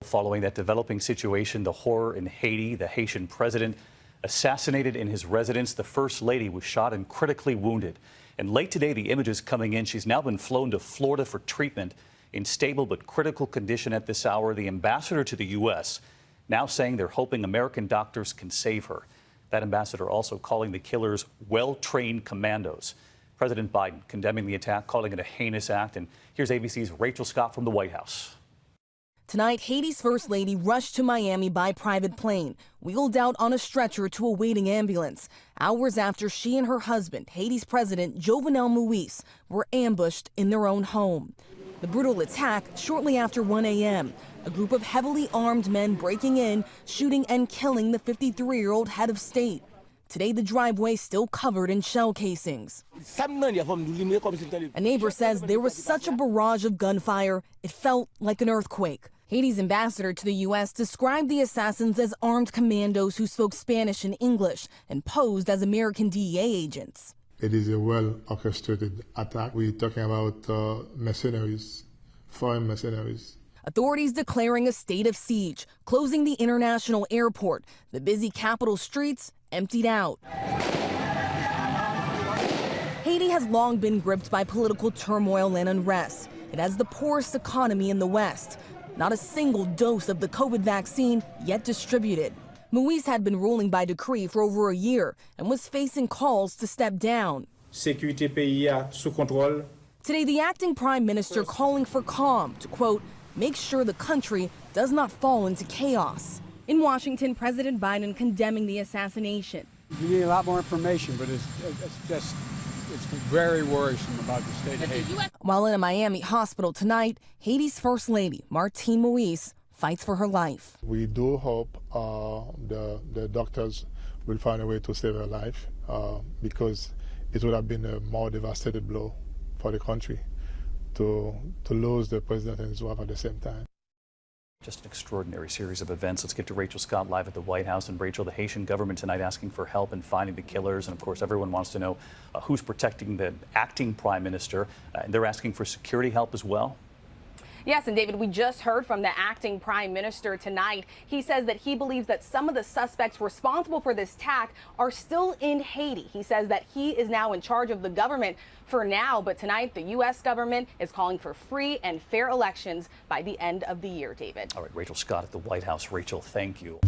following that developing situation, the horror in Haiti, the Haitian president assassinated in his residence. The first lady was shot and critically wounded. And late today, the images coming in. She's now been flown to Florida for treatment in stable but critical condition at this hour. The ambassador to the U.S. now saying they're hoping American doctors can save her. That ambassador also calling the killers well-trained commandos. President Biden condemning the attack, calling it a heinous act. And here's ABC's Rachel Scott from the White House. Tonight, Haiti's First Lady rushed to Miami by private plane, wheeled out on a stretcher to a waiting ambulance, hours after she and her husband, Haiti's President Jovenel Moïse, were ambushed in their own home. The brutal attack shortly after 1 a.m., a group of heavily armed men breaking in, shooting and killing the 53-year-old head of state. Today, the driveway still covered in shell casings. A neighbor says there was such a barrage of gunfire, it felt like an earthquake. Haiti's ambassador to the U.S. described the assassins as armed commandos who spoke Spanish and English and posed as American DEA agents. It is a well-orchestrated attack. We're talking about mercenaries, foreign mercenaries. Authorities declaring a state of siege, closing the international airport. The busy capital streets emptied out. Haiti has long been gripped by political turmoil and unrest. It has the poorest economy in the West. Not a single dose of the COVID vaccine yet distributed. Moïse had been ruling by decree for over a year and was facing calls to step down. Sécurité pays sous contrôle. Today, the acting prime minister calling for calm to, quote, make sure the country does not fall into chaos. In Washington, President Biden condemning the assassination. You need a lot more information, but it's very worrisome about the state of Haiti. While in a Miami hospital tonight, Haiti's First Lady, Martine Moïse, fights for her life. We do hope the doctors will find a way to save her life because it would have been a more devastating blow for the country to lose the president and his wife at the same time. Just an extraordinary series of events. Let's get to Rachel Scott live at the White House. And Rachel, the Haitian government tonight asking for help in finding the killers. And of course, everyone wants to know who's protecting the acting prime minister. And they're asking for security help as well. Yes, and David, we just heard from the acting prime minister tonight. He says that he believes that some of the suspects responsible for this attack are still in Haiti. He says that he is now in charge of the government for now, but tonight the U.S. government is calling for free and fair elections by the end of the year, David. All right, Rachel Scott at the White House. Rachel, thank you.